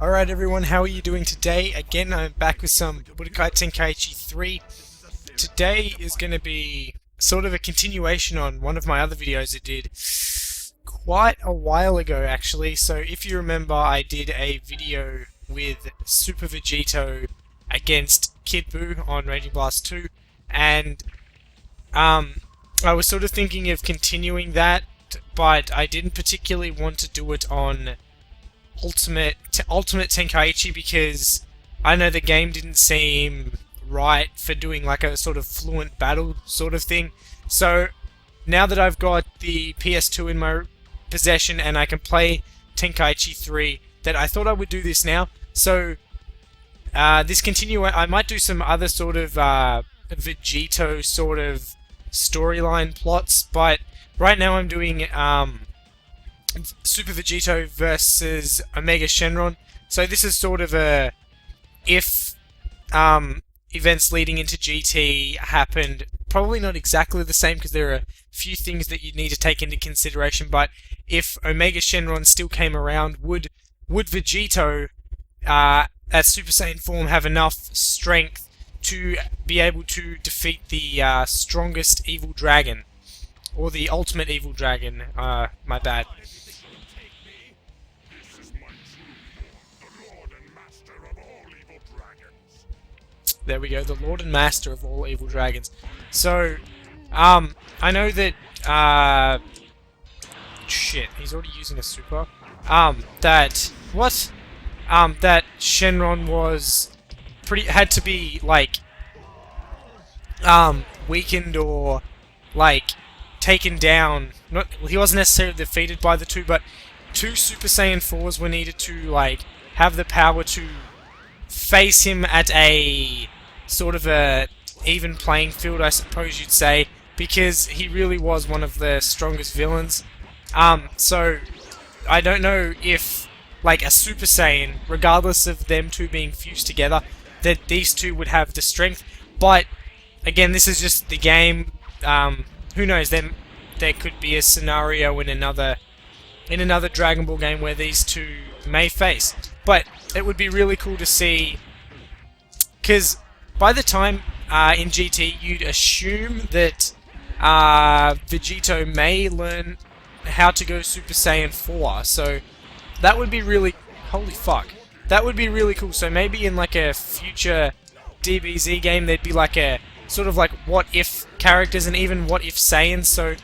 Alright everyone, how are you doing today? Again, I'm back with some Budokai Tenkaichi 3. Today is going to be sort of a continuation on one of my other videos I did quite a while ago actually. So if you remember, I did a video with Super Vegito against Kid Buu on Raging Blast 2, and I was sort of thinking of continuing that, but I didn't particularly want to do it on Ultimate Tenkaichi because I know the game didn't seem right for doing like a sort of fluent battle sort of thing. So now that I've got the PS2 in my possession and I can play Tenkaichi 3, that I thought I would do this now. So I might do some other sort of Vegito sort of storyline plots, but right now I'm doing Super Vegito versus Omega Shenron. So this is sort of a if events leading into GT happened, probably not exactly the same because there are a few things that you need to take into consideration, but if Omega Shenron still came around, would Vegito at Super Saiyan form have enough strength to be able to defeat the strongest evil dragon, or the ultimate evil dragon? My bad. There we go, the Lord and Master of all evil dragons. So, I know that, shit, he's already using a super. That Shenron was had to be, like, weakened or, like, taken down. He wasn't necessarily defeated by the two, but two Super Saiyan 4s were needed to, like, have the power to face him at a sort of a even playing field, I suppose you'd say, because he really was one of the strongest villains. So I don't know if, like, a Super Saiyan, regardless of them two being fused together, that these two would have the strength. But again, this is just the game. Who knows? Then there could be a scenario in another Dragon Ball game where these two may face. But it would be really cool to see, because by the time in GT you'd assume that Vegito may learn how to go Super Saiyan 4, so that would be really... holy fuck. That would be really cool. So maybe in like a future DBZ game there'd be like a sort of like what if characters and even what if Saiyans, so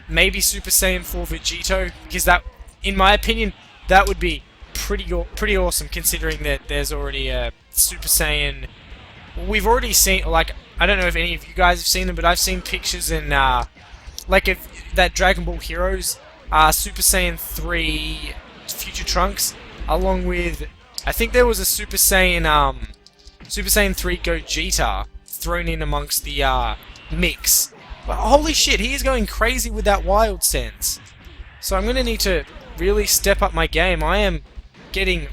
maybe Super Saiyan 4 Vegito, because that, in my opinion, that would be pretty awesome, considering that there's already a Super Saiyan. We've already seen, like, I don't know if any of you guys have seen them, but I've seen pictures in like of that Dragon Ball Heroes Super Saiyan 3 Future Trunks, along with, I think there was a Super Saiyan 3 Gogeta thrown in amongst the mix. But holy shit, he is going crazy with that wild sense. So I'm gonna need to really step up my game. I am getting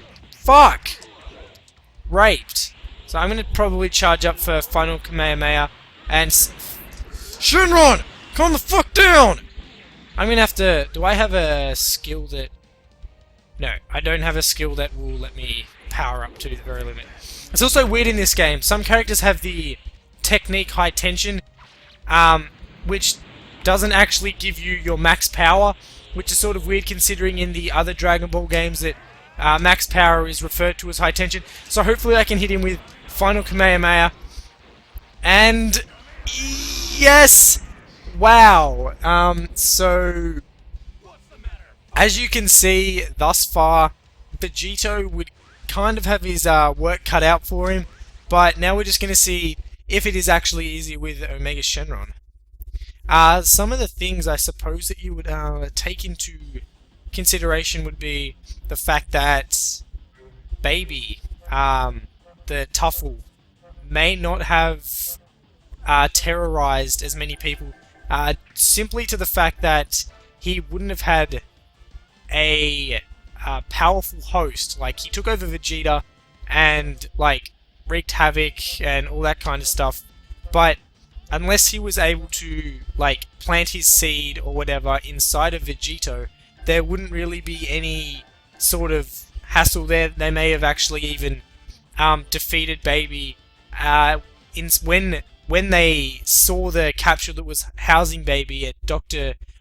raped. So I'm gonna probably charge up for Final Kamehameha and Shenron, calm the fuck down! I'm gonna have to... do I have a skill that... no, I don't have a skill that will let me power up to the very limit. It's also weird in this game. Some characters have the technique high tension, which doesn't actually give you your max power, which is sort of weird considering in the other Dragon Ball games that max power is referred to as high tension. So hopefully I can hit him with Final Kamehameha. And yes! Wow! So as you can see thus far, Vegito would kind of have his work cut out for him, but now we're just going to see if it is actually easy with Omega Shenron. Some of the things I suppose that you would take into consideration would be the fact that Baby, the Tuffle, may not have terrorized as many people, simply to the fact that he wouldn't have had a powerful host. Like, he took over Vegeta and, like, wreaked havoc and all that kind of stuff, but unless he was able to, like, plant his seed or whatever inside of Vegito, there wouldn't really be any sort of hassle there. They may have actually even defeated Baby when they saw the capsule that was housing Baby at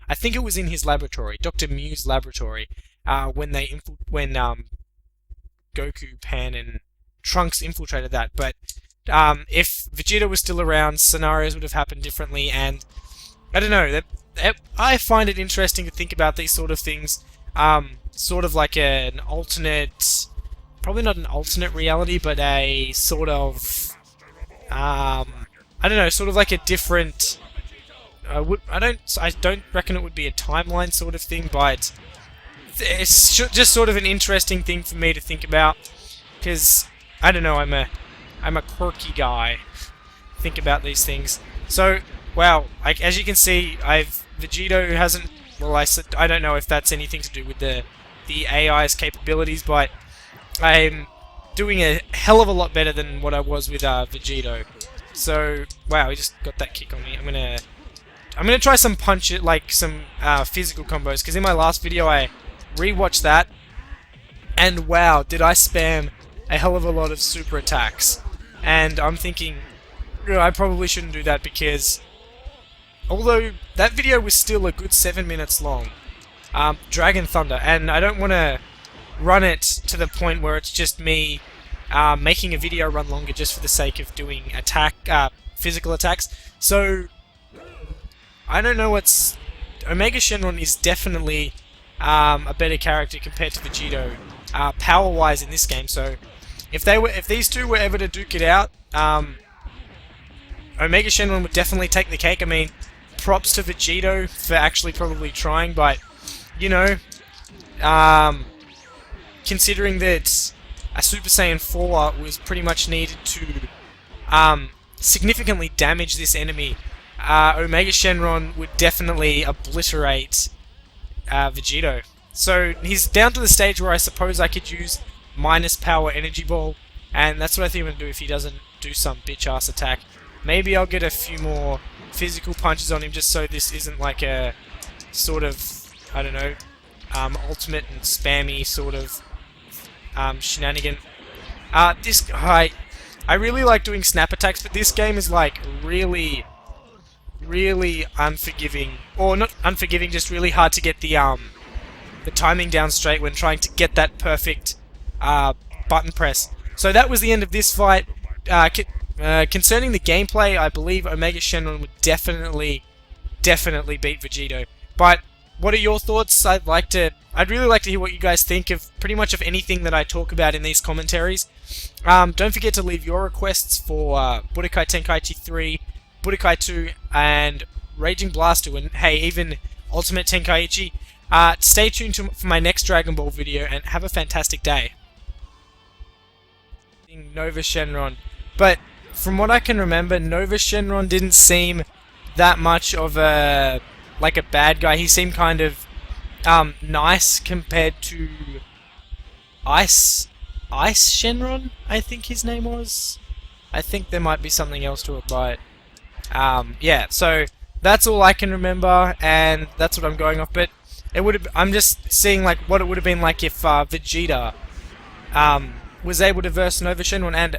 I think it was in his laboratory, Dr. Mew's laboratory, when Goku, Pan, and Trunks infiltrated that. But if Vegeta was still around, scenarios would have happened differently, and I don't know. I find it interesting to think about these sort of things, sort of like an alternate, probably not an alternate reality, but a sort of, I don't know, sort of like a different. I don't reckon it would be a timeline sort of thing, but it's just sort of an interesting thing for me to think about, because I don't know, I'm a quirky guy. Think about these things. So, wow, as you can see, Vegito hasn't. Well, I don't know if that's anything to do with the AI's capabilities, but I'm doing a hell of a lot better than what I was with Vegito. So, wow, he just got that kick on me. I'm gonna try some some physical combos, because in my last video I rewatched that, and wow, did I spam a hell of a lot of super attacks. And I'm thinking, I probably shouldn't do that, because although that video was still a good 7 minutes long, Dragon Thunder, and I don't want to run it to the point where it's just me making a video run longer just for the sake of doing physical attacks. So I don't know what's... Omega Shenron is definitely a better character compared to Vegito, power-wise in this game. So if these two were ever to duke it out, Omega Shenron would definitely take the cake. I mean, props to Vegito for actually probably trying, but you know, considering that a Super Saiyan 4 was pretty much needed to significantly damage this enemy, Omega Shenron would definitely obliterate Vegito. So he's down to the stage where I suppose I could use minus power energy ball, and that's what I think I'm going to do if he doesn't do some bitch-ass attack. Maybe I'll get a few more physical punches on him, just so this isn't like a sort of, I don't know, ultimate and spammy sort of shenanigan. I really like doing snap attacks, but this game is like really unforgiving, or not unforgiving, just really hard to get the timing down straight when trying to get that perfect button press. So that was the end of this fight. Concerning the gameplay, I believe Omega Shenron would definitely beat Vegito. But what are your thoughts? I'd really like to hear what you guys think of pretty much of anything that I talk about in these commentaries. Don't forget to leave your requests for Budokai Tenkaichi 3, Budokai 2, and Raging Blaster, and hey, even Ultimate Tenkaichi. Stay tuned for my next Dragon Ball video, and have a fantastic day. Nova Shenron. But from what I can remember, Nova Shenron didn't seem that much of a bad guy. He seemed kind of nice compared to Ice Shenron, I think his name was. I think there might be something else to it, but yeah. So that's all I can remember, and that's what I'm going off. But I'm just seeing like what it would have been like if Vegeta was able to verse Nova Shenron, and